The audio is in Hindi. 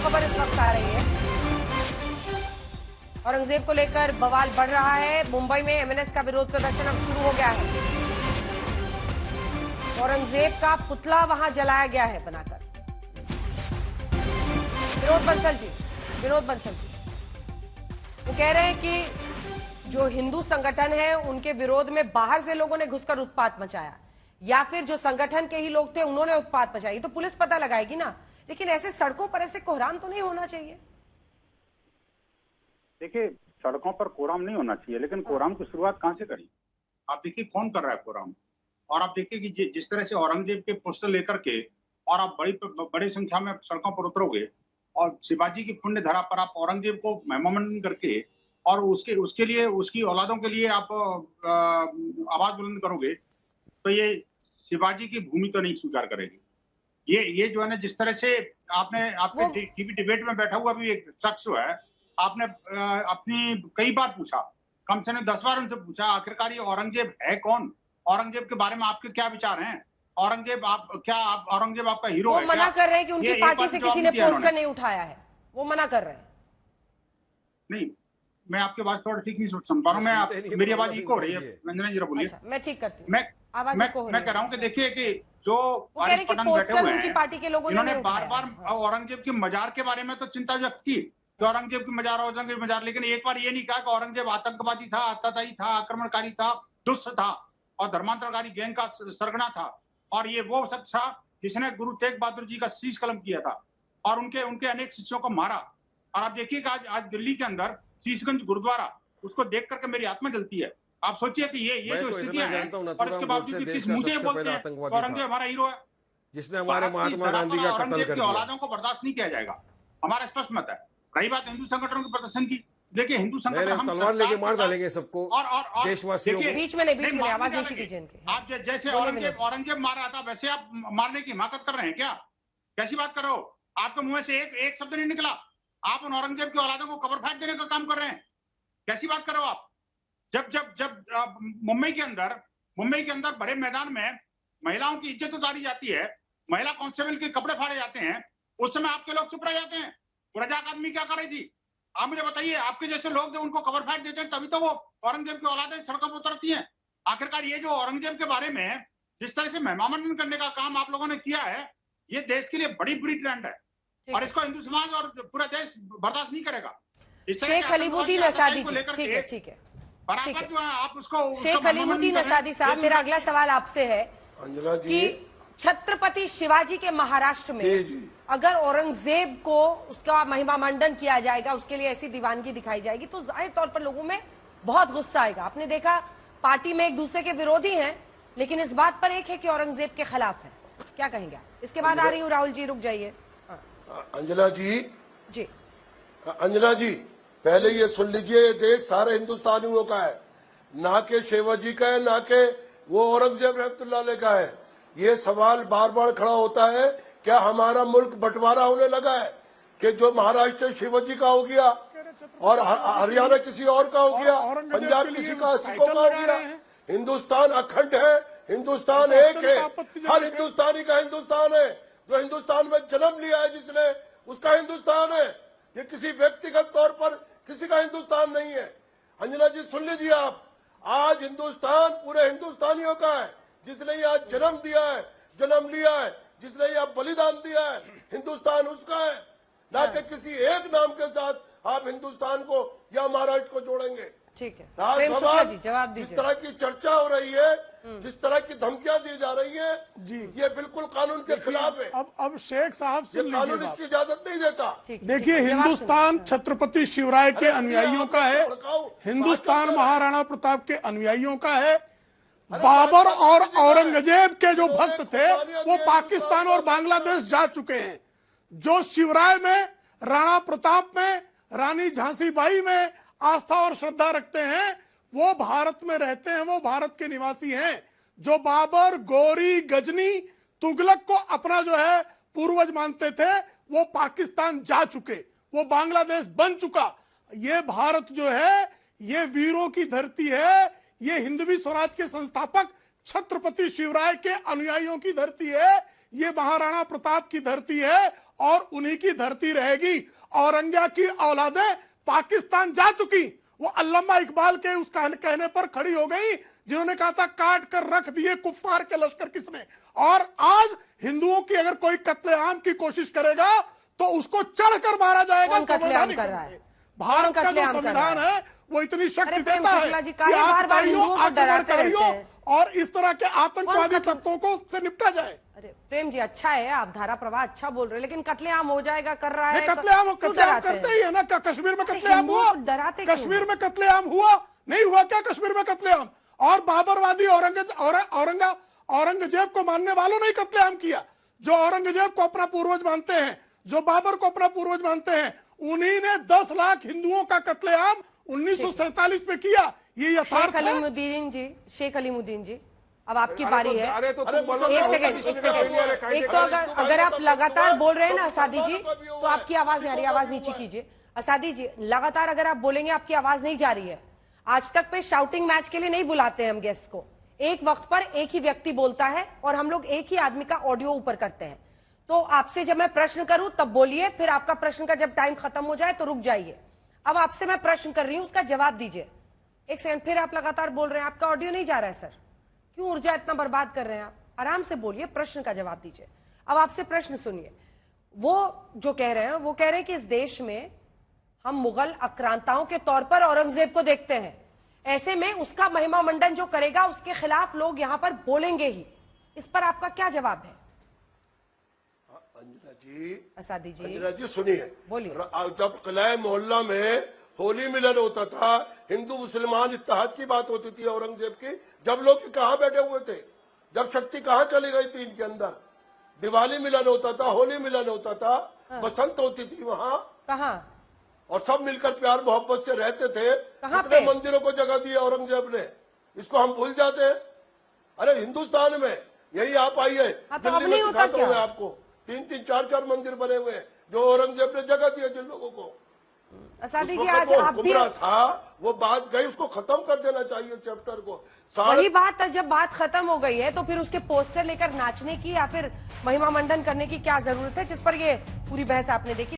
खबर इस वक्त आ रही है। औरंगजेब को लेकर बवाल बढ़ रहा है। मुंबई में एमएनएस का विरोध प्रदर्शन अब शुरू हो गया है। औरंगजेब का पुतला वहां जलाया गया है बनाकर। विनोद बंसल जी वो कह रहे हैं कि जो हिंदू संगठन है उनके विरोध में बाहर से लोगों ने घुसकर उत्पात मचाया, या फिर जो संगठन के ही लोग थे उन्होंने उत्पात मचाई, तो पुलिस पता लगाएगी ना। लेकिन ऐसे सड़कों पर ऐसे कोहराम तो नहीं होना चाहिए। देखिए, सड़कों पर कोहराम नहीं होना चाहिए, लेकिन कोहराम की शुरुआत कहां से करी? आप देखिए कौन कर रहा है कोहराम। और आप देखिए कि जिस तरह से औरंगजेब के पोस्टर लेकर के और आप बड़ी संख्या में सड़कों पर उतरोगे और शिवाजी की पुण्य धरा पर आप औरंगजेब को महिमामंडन करके और उसके लिए उसकी औलादों के लिए आप आवाज बुलंद करोगे, तो ये शिवाजी की भूमि तो नहीं स्वीकार करेगी। ये जो है ना, जिस तरह से आपके टीवी डिबेट में बैठा हुआ भी एक शख्स है, आपने अपनी कई बार पूछा, कम से कम 10 बार उनसे पूछा, आखिरकार ये औरंगजेब है कौन? औरंगजेब के बारे में आपके क्या विचार हैं? औरंगजेब आपका हीरो है? वो मना कर रहे हैं कि उनकी पार्टी से किसी ने पोस्टर नहीं उठाया है। वो मना कर रहे हैं। नहीं, मैं आपकी आवाज थोड़ा ठीक नहीं सुन पा रहा हूँ। मेरी आवाज इको हो रही है। रंजना जी बोलिए। अच्छा, मैं ठीक करती हूँ। मैं कह रहा हूँ कि देखिए कि जो पटन बैठे हुए हैं, उनकी पार्टी के लोगों ने बार बार औरंगजेब के मजार के बारे में तो चिंता व्यक्त की कि औरंगजेब की मजार, लेकिन एक बार ये नहीं कहा कि औरंगजेब आतंकवादी था, आतताई था, आक्रमणकारी था, दुष्ट था और धर्मांतरकारी गैंग का सरगना था। और ये वो शख्स था जिसने गुरु तेग बहादुर जी का शीश कलम किया था और उनके अनेक शिष्यों को मारा। और आप देखिए कि आज दिल्ली के अंदर शीशगंज गुरुद्वारा, उसको देख करके मेरी आत्मा जलती है। आप सोचिए कि ये जो स्थितियां हैं, और इसके बावजूद भी किस मुंह से बोलते हैं औरंगजेब हमारा हीरो है, जिसने हमारे महात्मा गांधी का कत्ल कर दिया। औलादों को बर्दाश्त नहीं किया जाएगा, हमारा स्पष्ट मत है। रही बात हिंदू संगठनों के प्रदर्शन की, देखिए हिंदू संगठन हम तलवार लेके मार डालेंगे सबको और देशवासियों को। बीच में आवाज नीचे कीजिए इनके। आप जैसे औरंगजेब मार रहा था, वैसे आप मारने की हिमाकत कर रहे हैं क्या? कैसी बात कर रहे हो? आपके मुंह से एक शब्द नहीं निकला। आप उन औरंगजेब की औलादों को कवर फाइट देने का काम कर रहे हैं। कैसी बात कर रहे हो आप? जब मुंबई के अंदर बड़े मैदान में महिलाओं की इज्जत उतारी जाती है, महिला कांस्टेबल के कपड़े फाड़े जाते हैं, उस समय आपके लोग चुप रह जाते हैं। रजाक आदमी क्या कर रही थी? आप मुझे बताइए। आपके जैसे लोग जो उनको कवर फाइट देते हैं, तभी तो वो औरंगजेब की औलादें सड़कों पर उतरती हैं। आखिरकार ये जो औरंगजेब के बारे में जिस तरह से महिमामंडन करने का काम आप लोगों ने किया है, ये देश के लिए बड़ी बुरी ट्रेंड है और इसको हिंदू समाज और पूरा देश बर्दाश्त नहीं करेगा। शेख खलीमुद्दीन असादी जी, ठीक है। बराबर जो है आप उसको शेख खलीमुद्दीन असादी साहब, मेरा अगला सवाल आपसे है कि छत्रपति शिवाजी के महाराष्ट्र में अगर औरंगजेब को उसका महिमा मंडन किया जाएगा, उसके लिए ऐसी दीवानगी दिखाई जाएगी, तो जाहिर तौर पर लोगों में बहुत गुस्सा आएगा। आपने देखा पार्टी में एक दूसरे के विरोधी हैं, लेकिन इस बात पर एक है कि औरंगजेब के खिलाफ है। क्या कहेंगे? इसके बाद आ रही हूँ राहुल जी, रुक जाइए। अंजना जी पहले ये सुन लीजिए, ये देश सारे हिंदुस्तानियों का है, ना के शिवाजी का है, ना के वो औरंगजेब रहमतुल्लाह अलैह का है। ये सवाल बार बार खड़ा होता है, क्या हमारा मुल्क बंटवारा होने लगा है कि जो महाराष्ट्र शिवाजी का हो गया और हरियाणा किसी और का हो गया, पंजाब किसी का सिखों का हो गया? हिंदुस्तान अखंड है, हिंदुस्तान एक है, हर हिंदुस्तानी का हिंदुस्तान है। जो हिंदुस्तान में जन्म लिया है जिसने, उसका हिंदुस्तान है। ये किसी व्यक्तिगत तौर पर किसी का हिंदुस्तान नहीं है। अंजना जी सुन लीजिए आप, आज हिंदुस्तान पूरे हिंदुस्तानियों का है। जिसने यहाँ जन्म लिया है, जिसने यहाँ बलिदान दिया है, हिंदुस्तान उसका है, ना कि किसी एक नाम के साथ आप हिंदुस्तान को या महाराष्ट्र को जोड़ेंगे। ठीक है, जी जवाब दीजिए। जिस तरह की चर्चा हो रही है, जिस तरह की धमकियां दी जा रही है जी, ये बिल्कुल कानून के खिलाफ है। अब शेख साहब से कानून इसकी इजाजत नहीं देता। देखिए, हिंदुस्तान छत्रपति शिवराय के अनुयायियों का है, हिंदुस्तान महाराणा प्रताप के अनुयायियों का है। बाबर और औरंगजेब के जो भक्त थे वो पाकिस्तान और बांग्लादेश जा चुके हैं। जो शिवराय में, राणा प्रताप में, रानी झांसीबाई में आस्था और श्रद्धा रखते हैं, वो भारत में रहते हैं, वो भारत के निवासी हैं। जो बाबर, गौरी, गजनी, तुगलक को अपना जो है पूर्वज मानते थे, वो पाकिस्तान जा चुके, वो बांग्लादेश बन चुका। ये भारत जो है, ये वीरों की धरती है, ये हिंदवी स्वराज के संस्थापक छत्रपति शिवराय के अनुयायियों की धरती है, ये महाराणा प्रताप की धरती है और उन्हीं की धरती रहेगी। औरंगिया की औलादें पाकिस्तान जा चुकी, वो अल्लामा इकबाल के उस कहने पर खड़ी हो गई, जिन्होंने कहा था काट कर रख दिए कुफ्फार के लश्कर किसने। और आज हिंदुओं की अगर कोई कत्लेआम की कोशिश करेगा तो उसको चढ़कर मारा जाएगा। कौन कत्लेआम कर रहा है? भारत का जो संविधान है वो इतनी शक्ति देता है जी, कि आतंकवादियों, आक्रमणकारियों और इस तरह के आतंकवादी कौन तत्वों को से निपटा जाए। अरे प्रेम जी, अच्छा है, आप धारा प्रवाह अच्छा बोल रहे हैं, लेकिन कत्लेआम हो जाएगा कर रहा है। कत्लेआम क्यों डराते करते हैं? ही है ना। क्या कश्मीर में कत्लेआम हुआ? डराते क्यों? कश्मीर में कत्लेआम हुआ नहीं हुआ क्या? कश्मीर में कत्लेआम और बाबरवादी औरंगजेब को मानने वालों ने कत्लेआम किया। जो औरंगजेब को अपना पूर्वज मानते हैं, जो बाबर को अपना पूर्वज मानते हैं, उन्हीं ने 10 लाख हिंदुओं का कत्लेआम 1947 में किया। ये यथार्थ शेख अलीमुद्दीन जी, शेख अलीमुद्दीन जी, अब आपकी बारी है। एक सेकंड, एक तो अगर आप लगातार बोल रहे हैं ना असादी जी, तो आपकी आवाज नहीं आ रही, आवाज नीचे कीजिए। असादी जी, लगातार अगर आप बोलेंगे आपकी आवाज नहीं जा रही है। आज तक पे शाउटिंग मैच के लिए नहीं बुलाते हैं हम गेस्ट को, एक वक्त पर एक ही व्यक्ति बोलता है और हम लोग एक ही आदमी का ऑडियो ऊपर करते हैं। तो आपसे जब मैं प्रश्न करूं तब बोलिए, फिर आपका प्रश्न का जब टाइम खत्म हो जाए तो रुक जाइए। अब आपसे मैं प्रश्न कर रही हूं, उसका जवाब दीजिए। एक सेकंड, फिर आप लगातार बोल रहे हैं, आपका ऑडियो नहीं जा रहा है सर, क्यों ऊर्जा इतना बर्बाद कर रहे हैं आप? आराम से बोलिए, प्रश्न का जवाब दीजिए। अब आपसे प्रश्न सुनिए। वो जो कह रहे हैं, वो कह रहे हैं कि इस देश में हम मुगल आक्रांताओं के तौर पर औरंगजेब को देखते हैं, ऐसे में उसका महिमा मंडन जो करेगा उसके खिलाफ लोग यहां पर बोलेंगे ही। इस पर आपका क्या जवाब है? अंजना जी, असादी जी, अंजना जी सुनिए, बोलिए। जब किला मोहल्ला में होली मिलन होता था, हिंदू मुसलमान इत्तेहाद की बात होती थी औरंगजेब की, जब लोग कहाँ बैठे हुए थे, जब शक्ति कहाँ चली गई थी इनके अंदर। दिवाली मिलन होता था, होली मिलन होता था, बसंत होती थी वहाँ, कहाँ? और सब मिलकर प्यार मोहब्बत से रहते थे। कहाँ कितने पे? मंदिरों को जगह दी औरंगजेब ने, इसको हम भूल जाते हैं। अरे हिंदुस्तान में यही आप आइए, हाँ, तो अब दिल्ली नहीं में होता दिखाता हूँ क्या? आपको 3-3, 4-4 मंदिर बने हुए हैं जो औरंगजेब ने जगह दी है जिन लोगों को। असादी उस जी, वक्त आज वो आप भी हुक्मरान था, वो बात गई, उसको खत्म कर देना चाहिए चैप्टर को। वही बात है, जब बात खत्म हो गई है तो फिर उसके पोस्टर लेकर नाचने की या फिर महिमा मंडन करने की क्या जरूरत है, जिस पर ये पूरी बहस आपने देखी।